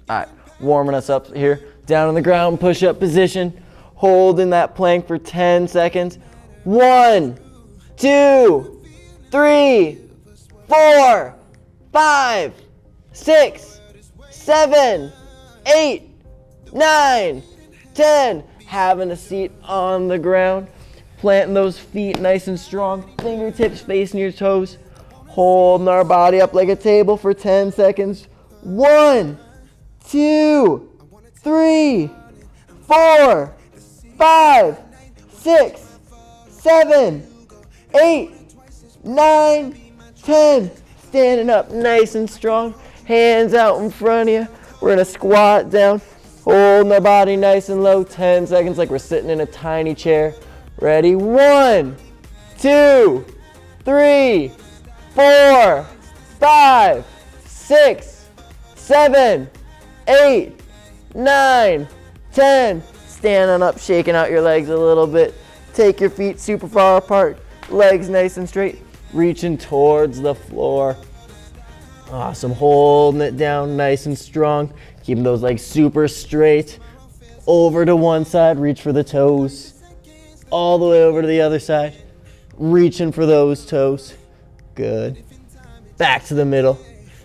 All right, warming us up here. Down on the ground, push-up position. Holding that plank for 10 seconds. 1, 2, 3, 4, 5, 6, 7, 8, 9, 10. Having a seat on the ground. Planting those feet nice and strong. Fingertips facing your toes. Holding our body up like a table for 10 seconds. 1, 2, 3, 4, 5, 6, 7, 8, 9, 10. Standing up nice and strong. Hands out in front of you. We're gonna squat down. Holding our body nice and low. 10 seconds like we're sitting in a tiny chair. Ready? 1, 2, 3, 4, 5, 6, 7, 8, 9, 10. Standing up, shaking out your legs a little bit. Take your feet super far apart. Legs nice and straight. Reaching towards the floor. Awesome. Holding it down nice and strong. Keeping those legs super straight. Over to one side. Reach for the toes. All the way over to the other side. Reaching for those toes. Good. Back to the middle.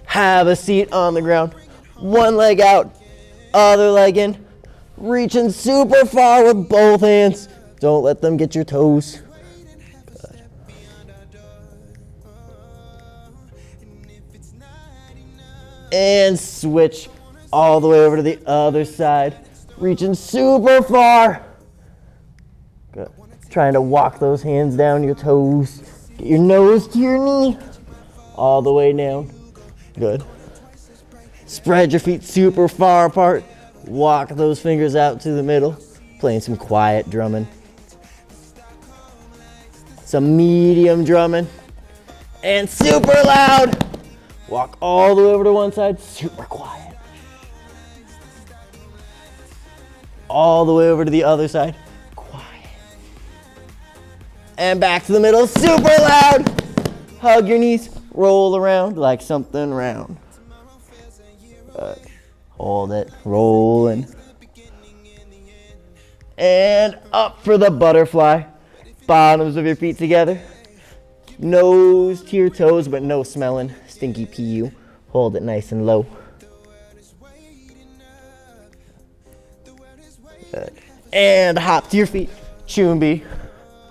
Have a seat on the ground. One leg out. Other leg in. Reaching super far with both hands. Don't let them get your toes. Good. And switch all the way over to the other side. Reaching super far. Good. Trying to walk those hands down your toes. Get your nose to your knee. All the way down. Good. Spread your feet super far apart. Walk those fingers out to the middle. Playing some quiet drumming. Some medium drumming. And super loud. Walk all the way over to one side. Super quiet. All the way over to the other side. Quiet. And back to the middle. Super loud. Hug your knees. Roll around like something round. Hold it. Rolling. And up for the butterfly. Bottoms of your feet together. Nose to your toes, but no smelling. Stinky PU. Hold it nice and low. Good. And hop to your feet. Chumbi.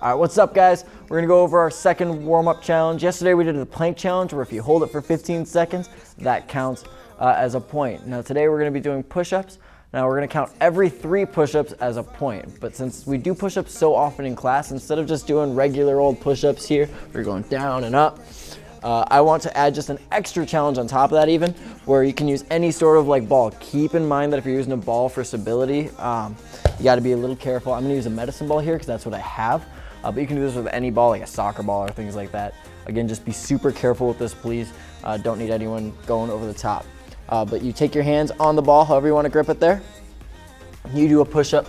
All right, what's up, guys? We're gonna go over our second warm-up challenge. Yesterday we did the plank challenge, where if you hold it for 15 seconds, that counts as a point. Now today we're gonna be doing push-ups. Now we're gonna count every 3 push-ups as a point. But since we do push-ups so often in class, instead of just doing regular old push-ups here, we're going down and up. I want to add just an extra challenge on top of that even, where you can use any sort of like ball. Keep in mind that if you're using a ball for stability, you gotta be a little careful. I'm gonna use a medicine ball here because that's what I have. But you can do this with any ball, like a soccer ball or things like that. Again, just be super careful with this, please. Don't need anyone going over the top. But you take your hands on the ball, however you want to grip it there. You do a push-up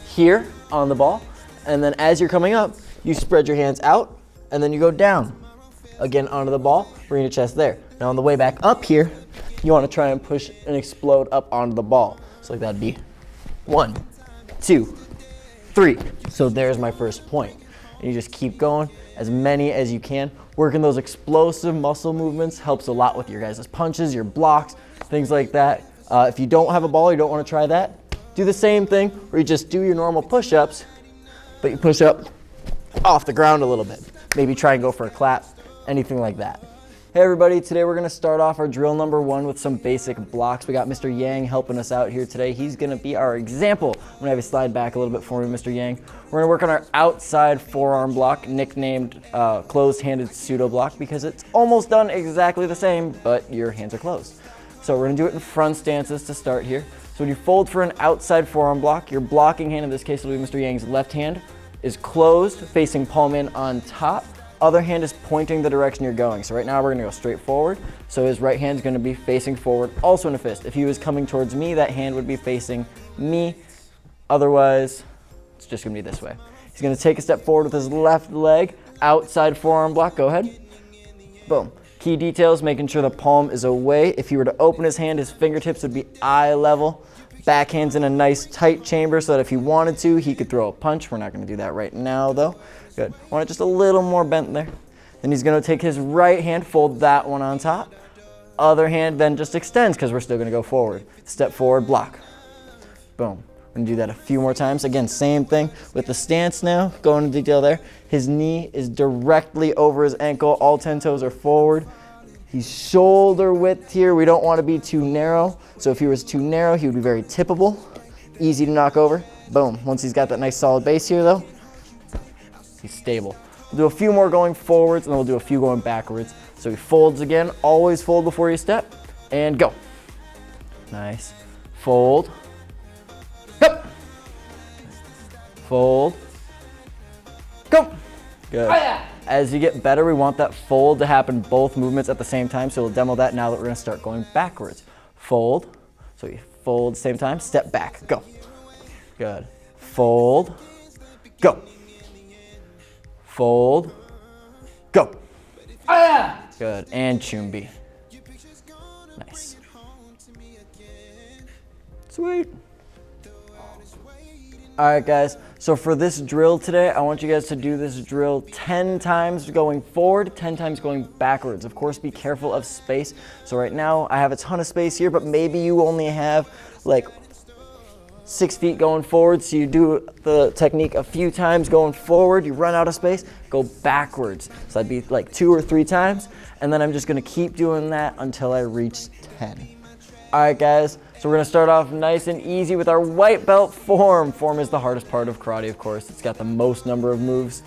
here on the ball. And then as you're coming up, you spread your hands out and then you go down. Again, onto the ball, bring your chest there. Now on the way back up here, you want to try and push and explode up onto the ball. So like that'd be 1, 2, 3. So there's my first point. And you just keep going, as many as you can. Working those explosive muscle movements helps a lot with your guys' punches, your blocks, things like that. If you don't have a ball, you don't want to try that, do the same thing where you just do your normal push-ups, but you push up off the ground a little bit. Maybe try and go for a clap, anything like that. Hey everybody, today we're gonna start off our drill number 1 with some basic blocks. We got Mr. Yang helping us out here today. He's gonna be our example. I'm gonna have you slide back a little bit for me, Mr. Yang. We're gonna work on our outside forearm block, nicknamed closed-handed pseudo block, because it's almost done exactly the same, but your hands are closed. So we're gonna do it in front stances to start here. So when you fold for an outside forearm block, your blocking hand, in this case will be Mr. Yang's left hand, is closed, facing palm in on top. Other hand is pointing the direction you're going. So right now we're gonna go straight forward. So his right hand is gonna be facing forward, also in a fist. If he was coming towards me, that hand would be facing me. Otherwise, it's just gonna be this way. He's gonna take a step forward with his left leg, outside forearm block, go ahead. Boom. Key details, making sure the palm is away. If he were to open his hand, his fingertips would be eye level. Backhand's in a nice tight chamber so that if he wanted to, he could throw a punch. We're not going to do that right now though. Good. Want it just a little more bent there. Then he's going to take his right hand, fold that one on top. Other hand then just extends because we're still going to go forward. Step forward, block. Boom. We're going to do that a few more times. Again, same thing with the stance now. Go into detail there. His knee is directly over his ankle. All 10 toes are forward. He's shoulder width here. We don't want to be too narrow. So if he was too narrow, he would be very tippable. Easy to knock over. Boom. Once he's got that nice solid base here though, he's stable. We'll do a few more going forwards and then we'll do a few going backwards. So he folds again. Always fold before you step. And go. Nice. Fold. Go. Fold. Go. Good. As you get better, we want that fold to happen both movements at the same time. So we'll demo that now that we're going to start going backwards. Fold. So you fold same time. Step back. Go. Good. Fold. Go. Fold. Go. Good. And chumbi. Nice. Sweet. All right, guys. So for this drill today, I want you guys to do this drill 10 times going forward, 10 times going backwards. Of course, be careful of space. So right now, I have a ton of space here, but maybe you only have like 6 feet going forward. So you do the technique a few times going forward, you run out of space, go backwards. So that'd be like 2 or 3 times. And then I'm just gonna keep doing that until I reach 10. All right, guys. So we're gonna start off nice and easy with our white belt form. Form is the hardest part of karate, of course. It's got the most number of moves.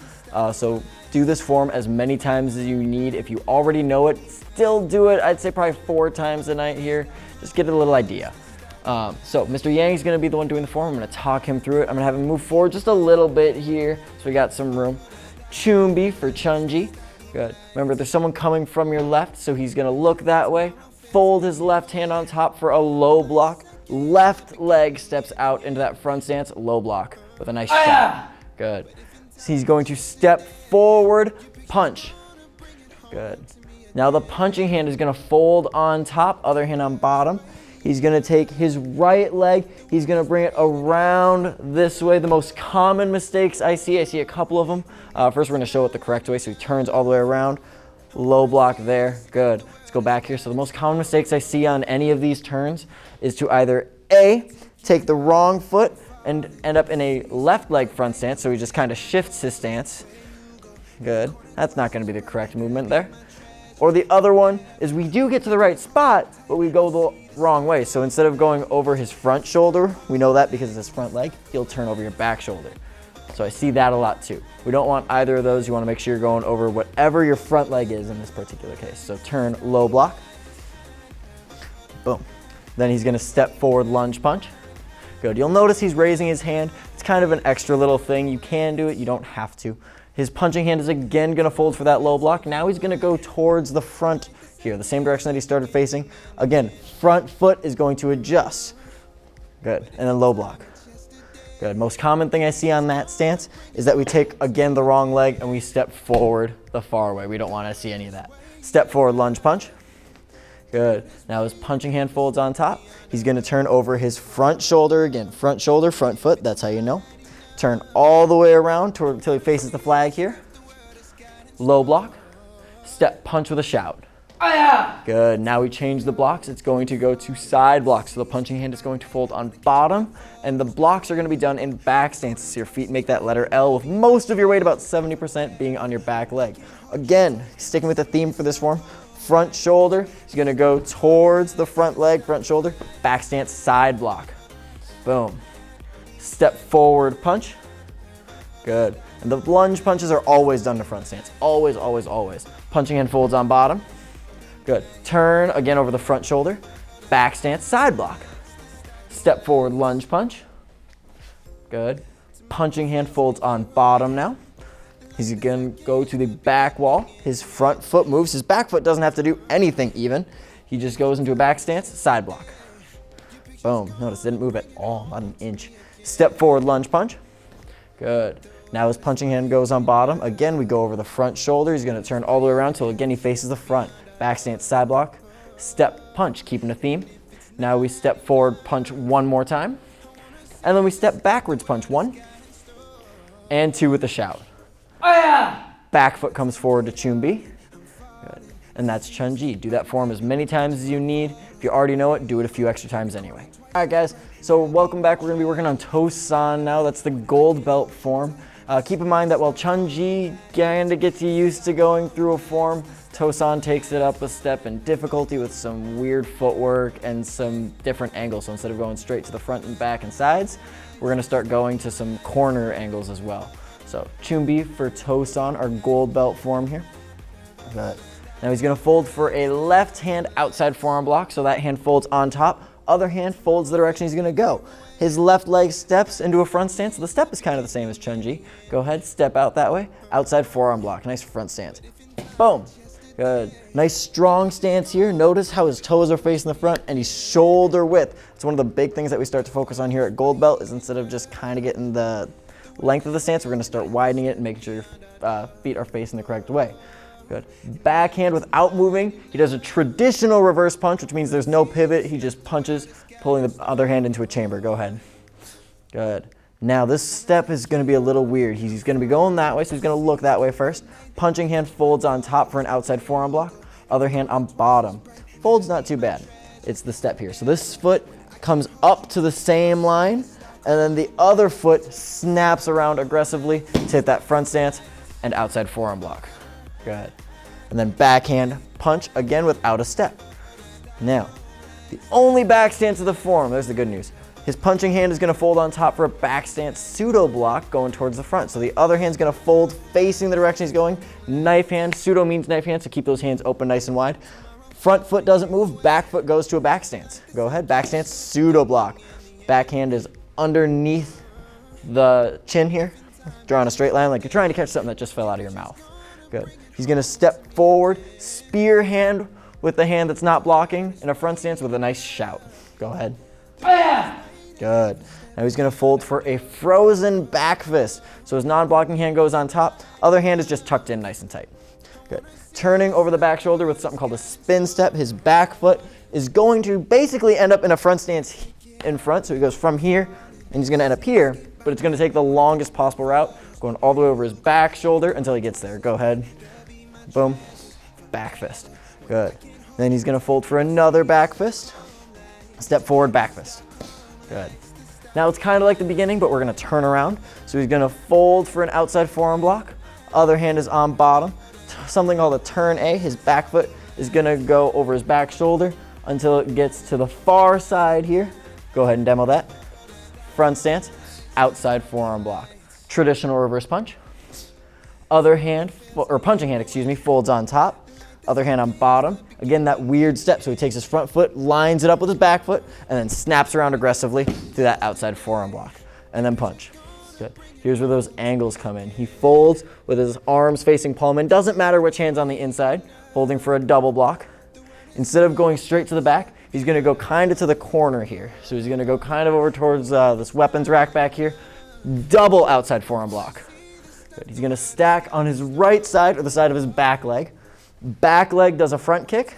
So do this form as many times as you need. If you already know it, still do it. I'd say probably 4 times a night here. Just get a little idea. So Mr. Yang's gonna be the one doing the form. I'm gonna talk him through it. I'm gonna have him move forward just a little bit here. So we got some room. Chumbi for Chunji. Good. Remember, there's someone coming from your left, so he's gonna look that way. Fold his left hand on top for a low block. Left leg steps out into that front stance, low block with a nice shot. Good. So he's going to step forward, punch. Good. Now the punching hand is going to fold on top, other hand on bottom. He's going to take his right leg, he's going to bring it around this way. The most common mistakes I see a couple of them. First, we're going to show it the correct way, so he turns all the way around. Low block there. Good. Let's go back here. So the most common mistakes I see on any of these turns is to either A, take the wrong foot and end up in a left leg front stance, so he just kind of shifts his stance. Good. That's not going to be the correct movement there. Or the other one is we do get to the right spot, but we go the wrong way. So instead of going over his front shoulder, we know that because it's his front leg, he'll turn over your back shoulder. So I see that a lot too. We don't want either of those. You want to make sure you're going over whatever your front leg is in this particular case. So turn, low block. Boom. Then he's going to step forward, lunge punch. Good. You'll notice he's raising his hand. It's kind of an extra little thing. You can do it. You don't have to. His punching hand is again going to fold for that low block. Now he's going to go towards the front here, the same direction that he started facing. Again, front foot is going to adjust. Good. And then low block. Good. Most common thing I see on that stance is that we take, again, the wrong leg and we step forward the far way. We don't want to see any of that. Step forward, lunge punch. Good. Now his punching hand folds on top. He's going to turn over his front shoulder. Again, front shoulder, front foot. That's how you know. Turn all the way around until he faces the flag here. Low block. Step punch with a shout. Good. Now we change the blocks. It's going to go to side blocks. So the punching hand is going to fold on bottom, and the blocks are going to be done in back stances. So your feet make that letter L with most of your weight, about 70%, being on your back leg. Again, sticking with the theme for this form, front shoulder is going to go towards the front leg, front shoulder, back stance, side block. Boom. Step forward punch. Good. And the lunge punches are always done to front stance. Always, always, always. Punching hand folds on bottom. Good. Turn again over the front shoulder. Back stance, side block. Step forward, lunge punch. Good. Punching hand folds on bottom now. He's going to go to the back wall. His front foot moves. His back foot doesn't have to do anything even. He just goes into a back stance, side block. Boom. Notice it didn't move at all, not an inch. Step forward, lunge punch. Good. Now his punching hand goes on bottom. Again, we go over the front shoulder. He's going to turn all the way around until again he faces the front. back stance, side block, step, punch, keeping a theme. Now we step forward, punch one more time. And then we step backwards, punch 1 and 2 with a shout. Oh yeah! Back foot comes forward to Chun-bi. Good. And that's Chun-ji. Do that form as many times as you need. If you already know it, do it a few extra times anyway. All right, guys, so welcome back. We're going to be working on Tosan now. That's the gold belt form. Keep in mind that while Chun-ji kind of gets you used to going through a form, Tosan takes it up a step in difficulty with some weird footwork and some different angles. So instead of going straight to the front and back and sides, we're going to start going to some corner angles as well. So Chun-bi for Tosan, our gold belt form here. Good. Now he's going to fold for a left hand outside forearm block. So that hand folds on top. Other hand folds the direction he's going to go. His left leg steps into a front stance. So the step is kind of the same as Chun-ji. Go ahead, step out that way. Outside forearm block. Nice front stance. Boom. Good. Nice strong stance here. Notice how his toes are facing the front and he's shoulder width. It's one of the big things that we start to focus on here at gold belt is instead of just kind of getting the length of the stance, we're going to start widening it and making sure your feet are facing the correct way. Good. Backhand without moving. He does a traditional reverse punch, which means there's no pivot. He just punches, pulling the other hand into a chamber. Go ahead. Good. Now this step is going to be a little weird. He's going to be going that way, so he's going to look that way first. Punching hand folds on top for an outside forearm block. Other hand on bottom. Fold's not too bad. It's the step here. So this foot comes up to the same line, and then the other foot snaps around aggressively to hit that front stance and outside forearm block. Good. And then backhand punch again without a step. Now, the only back stance of the form, there's the good news. His punching hand is going to fold on top for a back stance pseudo block going towards the front. So the other hand's going to fold facing the direction he's going. Knife hand, pseudo means knife hand, so keep those hands open nice and wide. Front foot doesn't move, back foot goes to a back stance. Go ahead, back stance, pseudo block. Backhand is underneath the chin here, drawing a straight line like you're trying to catch something that just fell out of your mouth. Good. He's going to step forward, spear hand with the hand that's not blocking, in a front stance with a nice shout. Go ahead. Oh yeah! Good. Now he's going to fold for a frozen back fist. So his non-blocking hand goes on top. Other hand is just tucked in nice and tight. Good. Turning over the back shoulder with something called a spin step. His back foot is going to basically end up in a front stance in front. So he goes from here, and he's going to end up here, but it's going to take the longest possible route, going all the way over his back shoulder until he gets there. Go ahead. Boom. Back fist. Good. Then he's going to fold for another back fist. Step forward, back fist. Good. Now it's kind of like the beginning, but we're going to turn around. So he's going to fold for an outside forearm block. Other hand is on bottom. Something called a turn A. His back foot is going to go over his back shoulder until it gets to the far side here. Go ahead and demo that. Front stance, outside forearm block. Traditional reverse punch. Other hand, or punching hand, excuse me, folds on top. Other hand on bottom. Again, that weird step. So he takes his front foot, lines it up with his back foot, and then snaps around aggressively through that outside forearm block. And then punch. Good. Here's where those angles come in. He folds with his arms facing palm in. Doesn't matter which hand's on the inside, holding for a double block. Instead of going straight to the back, he's going to go kind of to the corner here. So he's going to go kind of over towards this weapons rack back here. Double outside forearm block. Good. He's going to stack on his right side or the side of his back leg. Back leg does a front kick,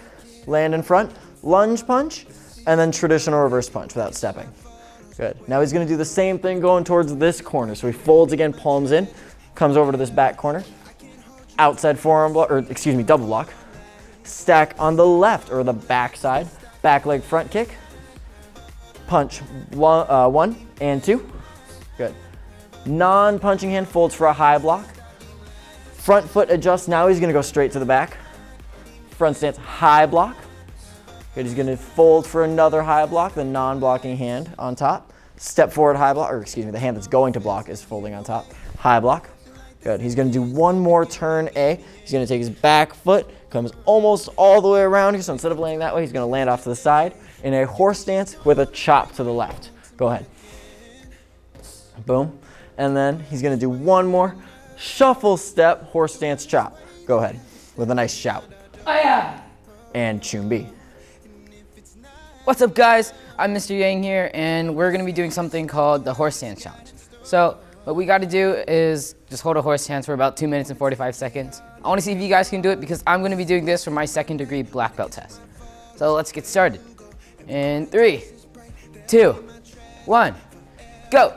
land in front, lunge punch, and then traditional reverse punch without stepping. Good. Now he's going to do the same thing going towards this corner. So he folds again, palms in, comes over to this back corner, outside forearm block, or excuse me, double block. Stack on the left or the back side, back leg front kick, punch 1 and 2. Good. Non-punching hand folds for a high block. Front foot adjusts. Now he's going to go straight to the back. Front stance, high block. Good. He's going to fold for another high block, the non-blocking hand on top. Step forward, high block, or excuse me, the hand that's going to block is folding on top. High block. Good. He's going to do one more turn A. He's going to take his back foot, comes almost all the way around here. So instead of landing that way, he's going to land off to the side in a horse stance with a chop to the left. Go ahead. Boom. And then he's going to do one more shuffle step, horse stance chop. Go ahead with a nice shout. Oh yeah! And Chun-bi. What's up, guys? I'm Mr. Yang here, and we're going to be doing something called the horse stance challenge. So What we got to do is just hold a horse stance for about 2 minutes and 45 seconds. I want to see if you guys can do it because I'm going to be doing this for my second degree black belt test. So let's get started. In 3, 2, 1, go.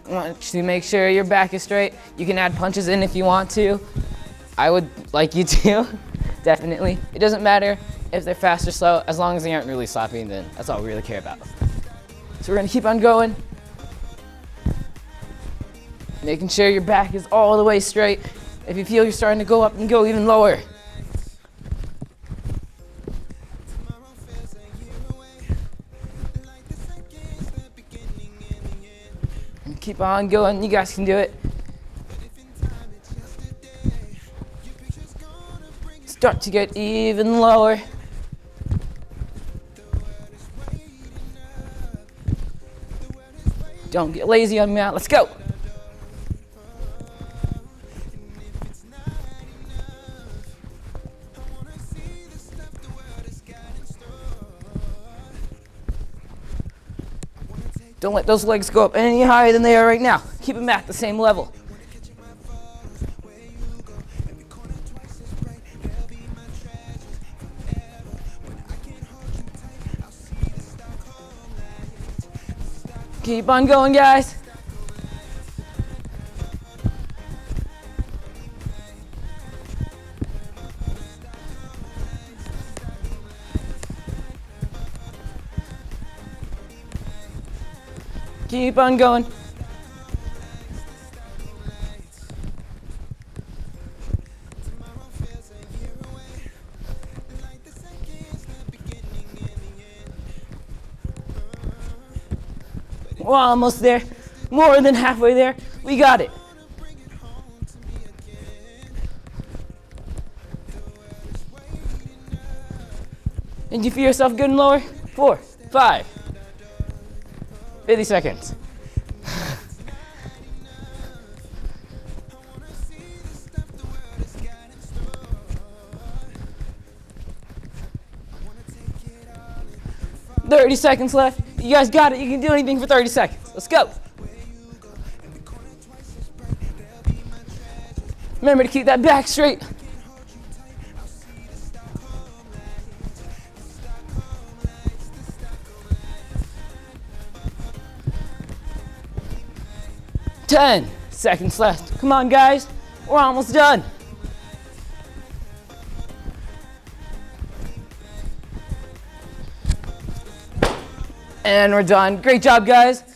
I want you to make sure your back is straight. You can add punches in if you want to. I would like you to, definitely. It doesn't matter if they're fast or slow, as long as they aren't really sloppy, then that's all we really care about. So we're gonna keep on going. Making sure your back is all the way straight. If you feel you're starting to go up, and go even lower. And keep on going, you guys can do it. Start to get even lower. Don't get lazy on me out, let's go. Don't let those legs go up any higher than they are right now. Keep them at the same level. Keep on going, guys. Keep on going. We're almost there. More than halfway there. We got it. And you feel yourself getting lower? 4, 5, 50 seconds. $30 seconds left. You guys got it. You can do anything for 30 seconds. Let's go. Remember to keep that back straight. $10 seconds left. Come on, guys. We're almost done. And we're done. Great job, guys.